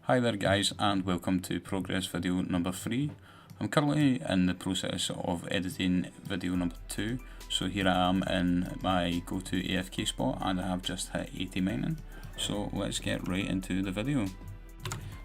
Hi there guys, and welcome to progress video number 3. I'm currently in the process of editing video number 2, so here I am in my go to AFK spot and I have just hit 80 mining. So let's get right into the video.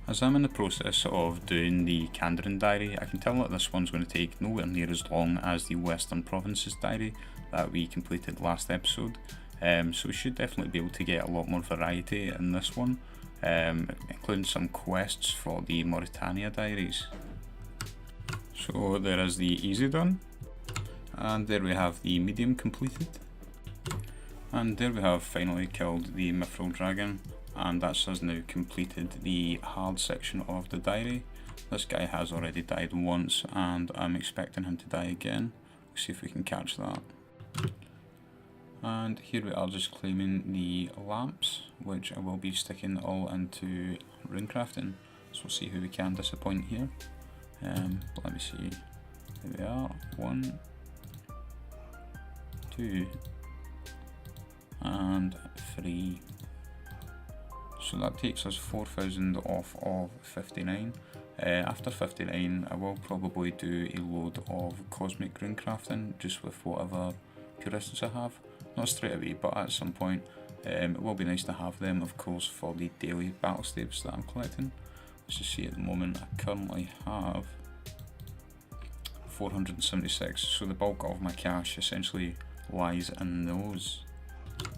As I'm in the process of doing the Kandarin diary, I can tell that this one's going to take nowhere near as long as the Western Provinces diary that we completed last episode. So we should definitely be able to get a lot more variety in this one. Including some quests for the Mauritania diaries. So there is the easy done, and there we have the medium completed, and there we have finally killed the Mithril Dragon, and that's us now completed the hard section of the diary. This guy has already died once and I'm expecting him to die again. Let's see if we can catch that. And here we are just claiming the lamps, which I will be sticking all into runecrafting. So we'll see who we can disappoint here. Let me see. Here we are. 1, 2, and 3. So that takes us 4,000 off of 59. After 59, I will probably do a load of cosmic runecrafting just with whatever purists I have. Not straight away, but at some point. It will be nice to have them, of course, for the daily battle staves that I'm collecting. Let's just see, at the moment I currently have 476, so the bulk of my cash essentially lies in those.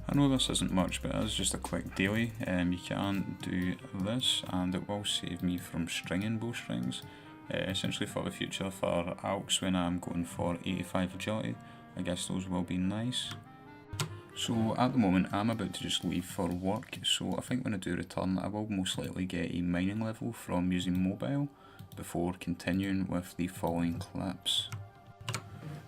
I know this isn't much, but it is just a quick daily. You can do this and it will save me from stringing bowstrings, essentially for the future for ALKs when I'm going for 85 agility. I guess those will be nice. So at the moment I'm about to just leave for work, so I think when I do return I will most likely get a mining level from using mobile before continuing with the following clips.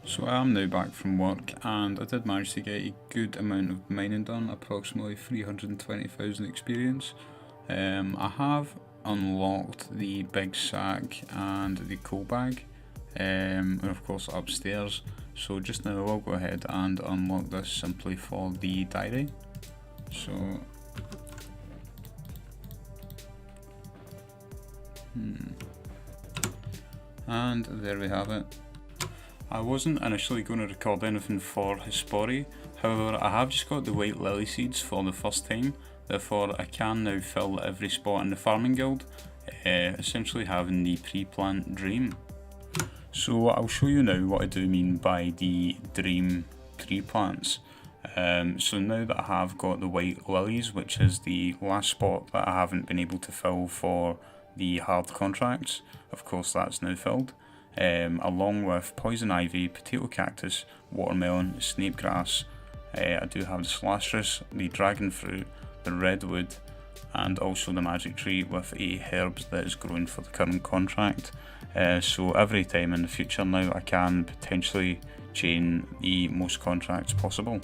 So I am now back from work and I did manage to get a good amount of mining done, approximately 320,000 experience. I have unlocked the big sack and the coal bag, and of course upstairs. So just now I will go ahead and unlock this simply for the diary. So and there we have it. I wasn't initially going to record anything for Hespori, however I have just got the white lily seeds for the first time, therefore I can now fill every spot in the farming guild, essentially having the pre-plant dream. So I'll show you now what I do mean by the dream pre-plants. So now that I have got the white lilies, which is the last spot that I haven't been able to fill for the hard contracts, of course that's now filled, along with poison ivy, potato cactus, watermelon, snape grass. I do have the slastrus, the dragon fruit, the redwood, and also the magic tree with a herbs that is growing for the current contract. So every time in the future now I can potentially chain the most contracts possible.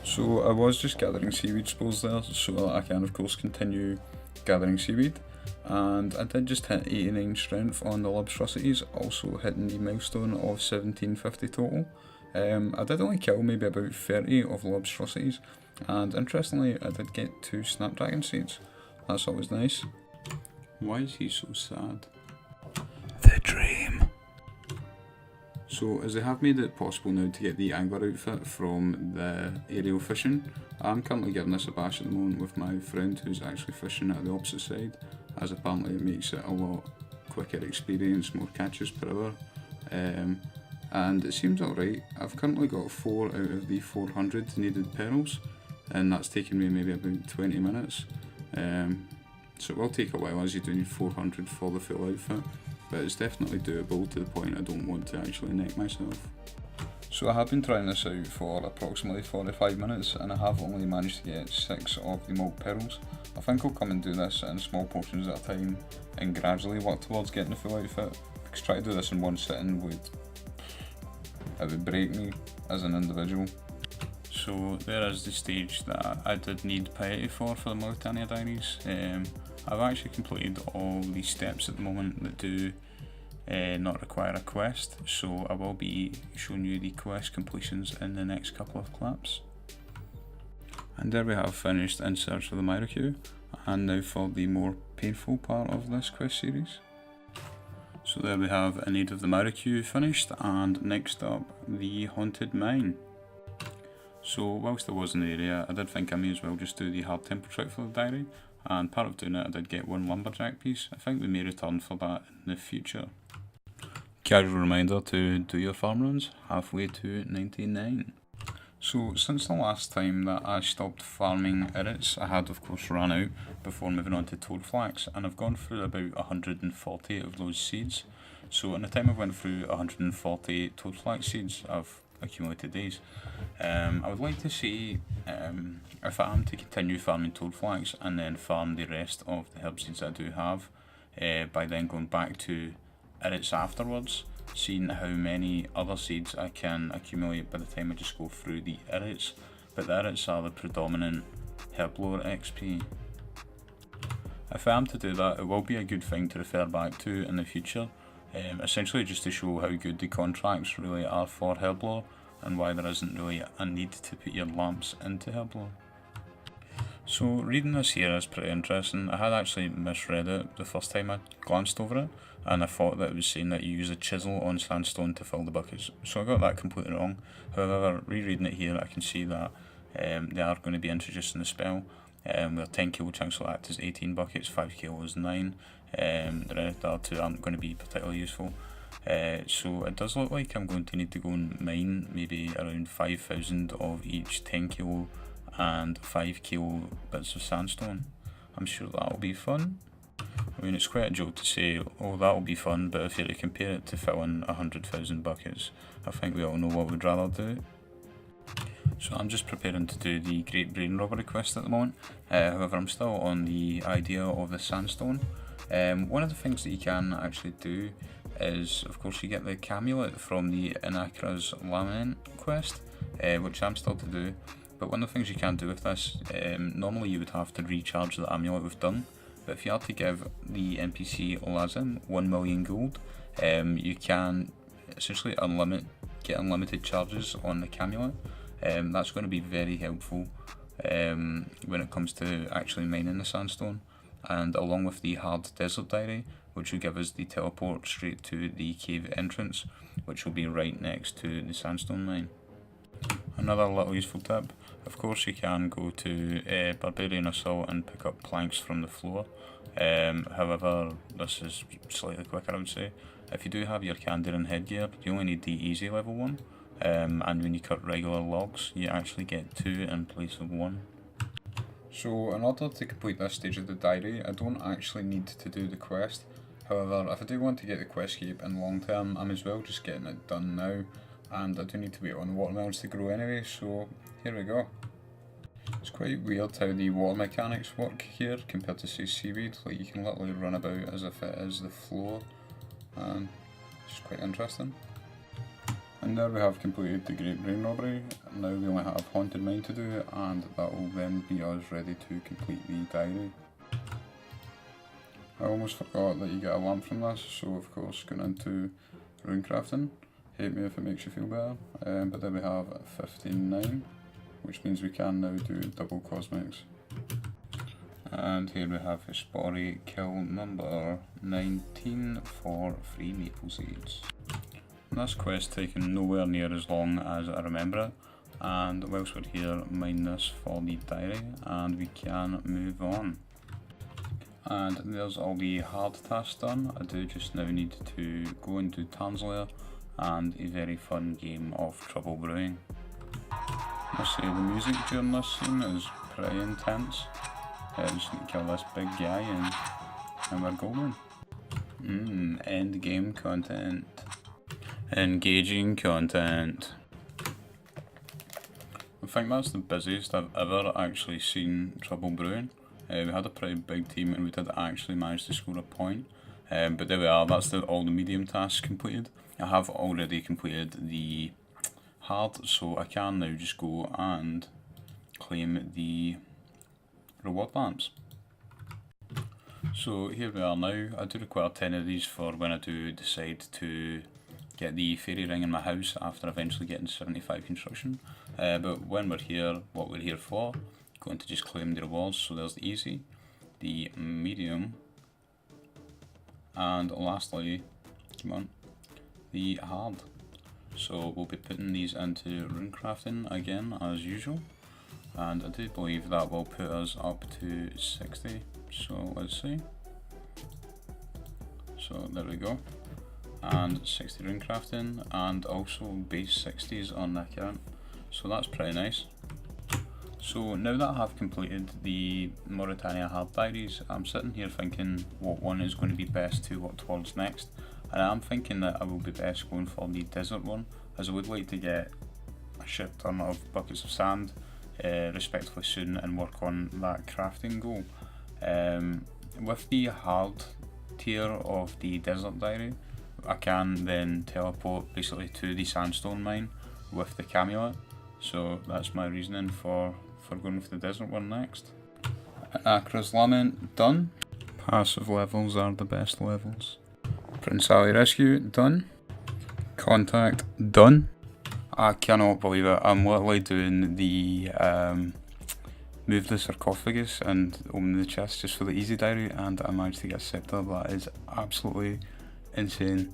So I was just gathering seaweed spores there so that I can of course continue gathering seaweed, and I did just hit 89 strength on the Lobstrosities, also hitting the milestone of 1750 total. I did only kill maybe about 30 of Lobstrosities, and interestingly I did get 2 snapdragon seeds. That's always nice. Why is he so sad? The dream. So as they have made it possible now to get the angler outfit from the aerial fishing, I'm currently giving this a bash at the moment with my friend who's actually fishing at the opposite side, as apparently it makes it a lot quicker experience, more catches per hour. And it seems alright. I've currently got 4 out of the 400 needed pearls, and that's taken me maybe about 20 minutes. So it will take a while as you do need 400 for the full outfit, but it's definitely doable to the point I don't want to actually neck myself. So I have been trying this out for approximately 45 minutes and I have only managed to get 6 of the molten pearls. I think I'll come and do this in small portions at a time and gradually work towards getting the full outfit, because trying to do this in one sitting would break me as an individual. So there is the stage that I did need piety for the Mauritania diaries. I've actually completed all the steps at the moment that do not require a quest, so I will be showing you the quest completions in the next couple of clips. And there we have finished In Search of the Myriku, And now for the more painful part of this quest series. So there we have A Need of the Maracue finished, and next up the Haunted Mine. So whilst I was in the area, I did think I may as well just do the hard temple trick for the diary, and part of doing it I did get one lumberjack piece. I think we may return for that in the future. Casual reminder to do your farm runs, halfway to 99. So since the last time that I stopped farming irits, I had of course run out before moving on to toadflax, and I've gone through about 140 of those seeds. So in the time I've went through 140 toadflax seeds, I've accumulated these. I would like to see if I am to continue farming toadflax and then farm the rest of the herb seeds I do have, by then going back to irits afterwards, seeing how many other seeds I can accumulate by the time I just go through the irits. But the irits are the predominant herblore XP. If I am to do that, it will be a good thing to refer back to in the future, essentially just to show how good the contracts really are for herblore and why there isn't really a need to put your lamps into herblore. So reading this here is pretty interesting. I had actually misread it the first time I glanced over it, and I thought that it was saying that you use a chisel on sandstone to fill the buckets, so I got that completely wrong. However, rereading it here, I can see that they are going to be introducing the spell, where 10 kilo chunks will act as 18 buckets, 5 kilo is 9, the other two aren't going to be particularly useful. So it does look like I'm going to need to go and mine maybe around 5,000 of each 10 kilo and 5 kilo bits of sandstone. I'm sure that'll be fun. I mean, it's quite a joke to say, oh, that'll be fun, but if you're to compare it to filling 100,000 buckets, I think we all know what we'd rather do. So I'm just preparing to do the Great Brain Robbery quest at the moment. However, I'm still on the idea of the sandstone. One of the things that you can actually do is, of course, you get the Camulet from the Inakra's Lament quest, which I'm still to do. But one of the things you can do with this, normally you would have to recharge the amulet with dung, but if you are to give the NPC Lazim 1 million gold, you can essentially get unlimited charges on the Camulet. That's going to be very helpful when it comes to actually mining the sandstone, and along with the hard desert diary, which will give us the teleport straight to the cave entrance, which will be right next to the sandstone mine. Another little useful tip, of course you can go to Barbarian Assault and pick up planks from the floor. However, this is slightly quicker, I would say. If you do have your Kandarian headgear, you only need the easy level one, and when you cut regular logs, you actually get 2 in place of 1. So in order to complete this stage of the diary, I don't actually need to do the quest. However, if I do want to get the quest cape in long term, I'm as well just getting it done now, and I do need to wait on the watermelons to grow anyway, so here we go. It's quite weird how the water mechanics work here compared to, say, seaweed. Like, you can literally run about as if it is the floor, and it's quite interesting. And there we have completed the Great Brain Robbery. Now we only have Haunted Mine to do, and that will then be us ready to complete the diary. I almost forgot that you get a lamp from this, so of course going into rune crafting. Hate me if it makes you feel better, but there we have 15.9, which means we can now do double cosmics. And here we have Hespori kill number 19 for 3 maple seeds. This quest taken nowhere near as long as I remember it, and whilst we're here, mine this for the diary and we can move on. And there's all the hard tasks done. I do just now need to go into Tarn's and a very fun game of Trouble Brewing. I must say the music during this scene is pretty intense. I just need to kill this big guy and we're golden. End game content. Engaging content. I think that's the busiest I've ever actually seen Trouble Brewing. We had a pretty big team and we did actually manage to score a point. But there we are, that's all the medium tasks completed. I have already completed the hard, so I can now just go and claim the reward lamps. So here we are now. I do require 10 of these for when I do decide to get the fairy ring in my house after eventually getting 75 construction. But when we're here, what we're here for, going to just claim the rewards. So there's the easy, the medium, and lastly, come on, the hard. So we'll be putting these into runecrafting again as usual, and I do believe that will put us up to 60, so let's see. So there we go, and 60 runecrafting, and also base 60s on the account, so that's pretty nice. So now that I have completed the Mauritania Hard Diaries, I'm sitting here thinking what one is going to be best to work towards next, and I'm thinking that I will be best going for the desert one, as I would like to get a shit ton of buckets of sand respectively soon and work on that crafting goal. With the hard tier of the desert diary, I can then teleport basically to the sandstone mine with the Camulet, so that's my reasoning for going with the desert one next. Akra's Lament, done. Passive levels are the best levels. Prince Ali Rescue, done. Contact, done. I cannot believe it, I'm literally doing the move the sarcophagus and open the chest just for the easy diary, and I managed to get a scepter. That is absolutely insane.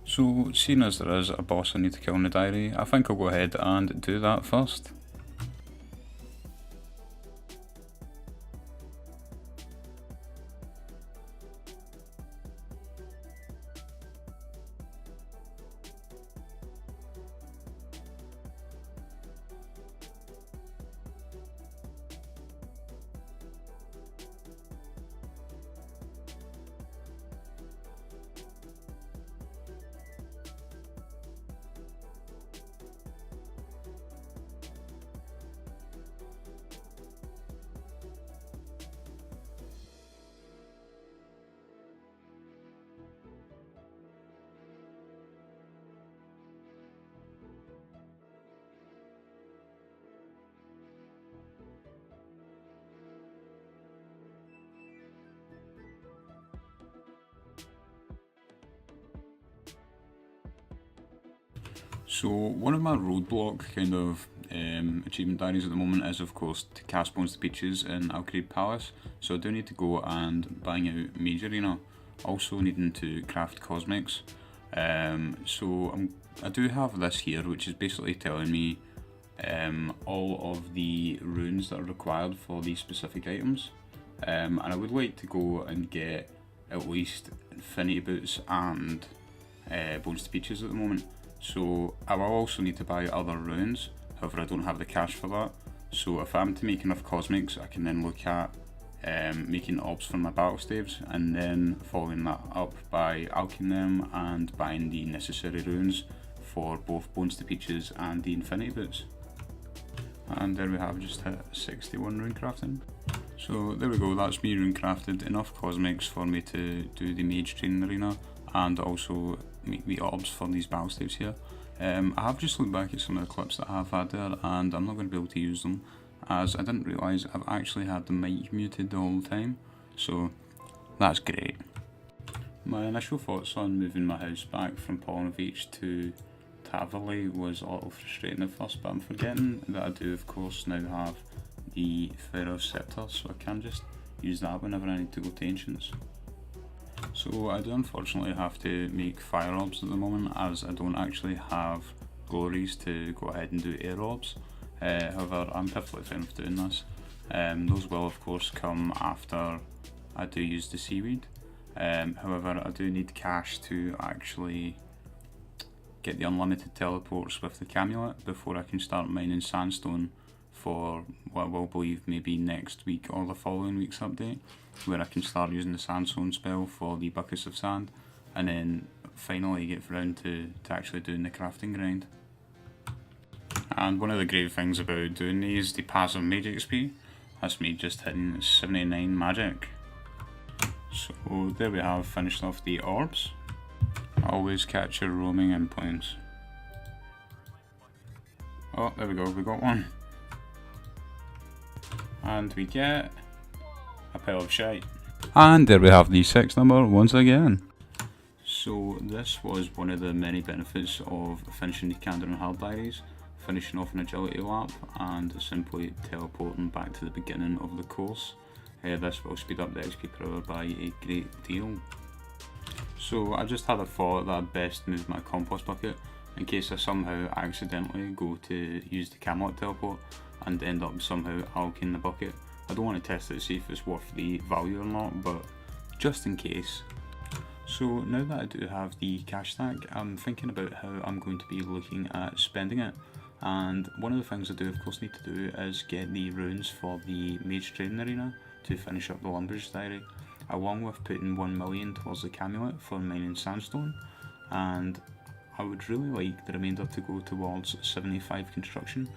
So seeing as there is a boss I need to kill in the diary, I think I'll go ahead and do that first. So one of my roadblock kind of achievement diaries at the moment is of course to cast Bones to Peaches in Al Kharid Palace, so I do need to go and bang out Mage Arena, also needing to craft Cosmics. So I do have this here, which is basically telling me all of the runes that are required for these specific items, and I would like to go and get at least Infinity Boots and Bones to Peaches at the moment. So I will also need to buy other runes, however I don't have the cash for that. So if I'm to make enough Cosmics, I can then look at making orbs for my battle staves, and then following that up by alcheming them and buying the necessary runes for both Bones to Peaches and the Infinity Boots. And there we have just hit 61 rune crafting. So there we go, that's me rune crafted enough Cosmics for me to do the Mage Training Arena and also make the orbs for these battle staves here. I have just looked back at some of the clips that I have had there, and I'm not going to be able to use them as I didn't realise I've actually had the mic muted the whole time, so that's great. My initial thoughts on moving my house back from Polnovic to Tavali was a little frustrating at first, but I'm forgetting that I do of course now have the Pharaoh's Scepter, so I can just use that whenever I need to go to Ancients. So I do unfortunately have to make fire orbs at the moment, as I don't actually have glories to go ahead and do air orbs. However, I'm perfectly fine with doing this. Those will of course come after I do use the seaweed. However, I do need cash to actually get the unlimited teleports with the Camulet before I can start mining sandstone for what I will believe maybe next week or the following week's update, where I can start using the sandstone spell for the buckets of sand, and then finally get around to actually doing the crafting grind. And one of the great things about doing these, the passive mage XP, that's me just hitting 79 magic. So there we have finished off the orbs. Always catch your roaming endpoints. Oh, there we go, we got one. And we get a pile of shite. And there we have the 6th number once again. So this was one of the many benefits of finishing the Kandarin Hard Diaries, finishing off an agility lap and simply teleporting back to the beginning of the course. This will speed up the XP per hour by a great deal. So I just had a thought that I'd best move my compost bucket in case I somehow accidentally go to use the Camelot teleport and end up somehow alking the bucket. I don't want to test it to see if it's worth the value or not, but just in case. So now that I do have the cash stack, I'm thinking about how I'm going to be looking at spending it. And one of the things I do of course need to do is get the runes for the Mage Training Arena to finish up the Lumberjack's Diary, along with putting 1 million towards the Camelot for mining sandstone, and I would really like the remainder to go towards 75 construction,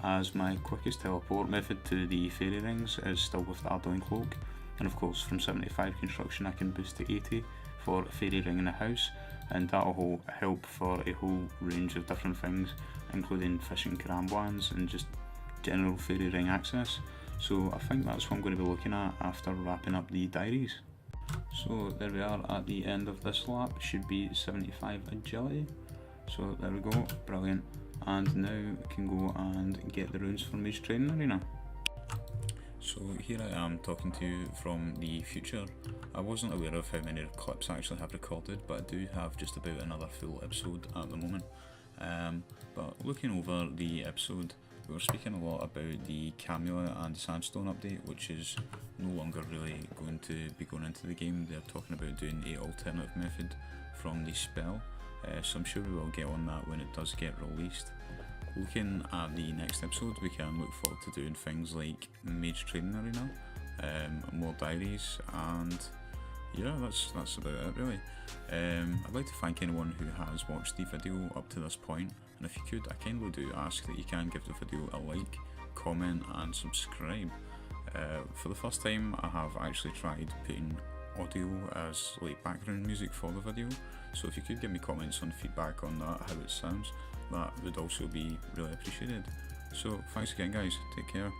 as my quickest teleport method to the fairy rings is still with the Ardoin Cloak, and of course from 75 construction I can boost to 80 for a fairy ring in a house, and that will help for a whole range of different things, including fishing Karambwans and just general fairy ring access. So I think that's what I'm going to be looking at after wrapping up the diaries. So there we are at the end of this lap, should be 75 agility. So there we go, brilliant. And now I can go and get the runes for Mage Training Arena. So here I am talking to you from the future. I wasn't aware of how many clips I actually have recorded, but I do have just about another full episode at the moment. But looking over the episode, we were speaking a lot about the Camelot and Sandstone update, which is no longer really going to be going into the game. They're talking about doing an alternative method from the spell, so I'm sure we will get on that when it does get released. Looking at the next episode, we can look forward to doing things like Mage Training Arena, more diaries, and yeah, that's about it really. I'd like to thank anyone who has watched the video up to this point, and if you could, I kindly do ask that you can give the video a like, comment and subscribe. For the first time I have actually tried putting audio as like background music for the video, so if you could give me comments on feedback on that, how it sounds, that would also be really appreciated. So thanks again guys, take care.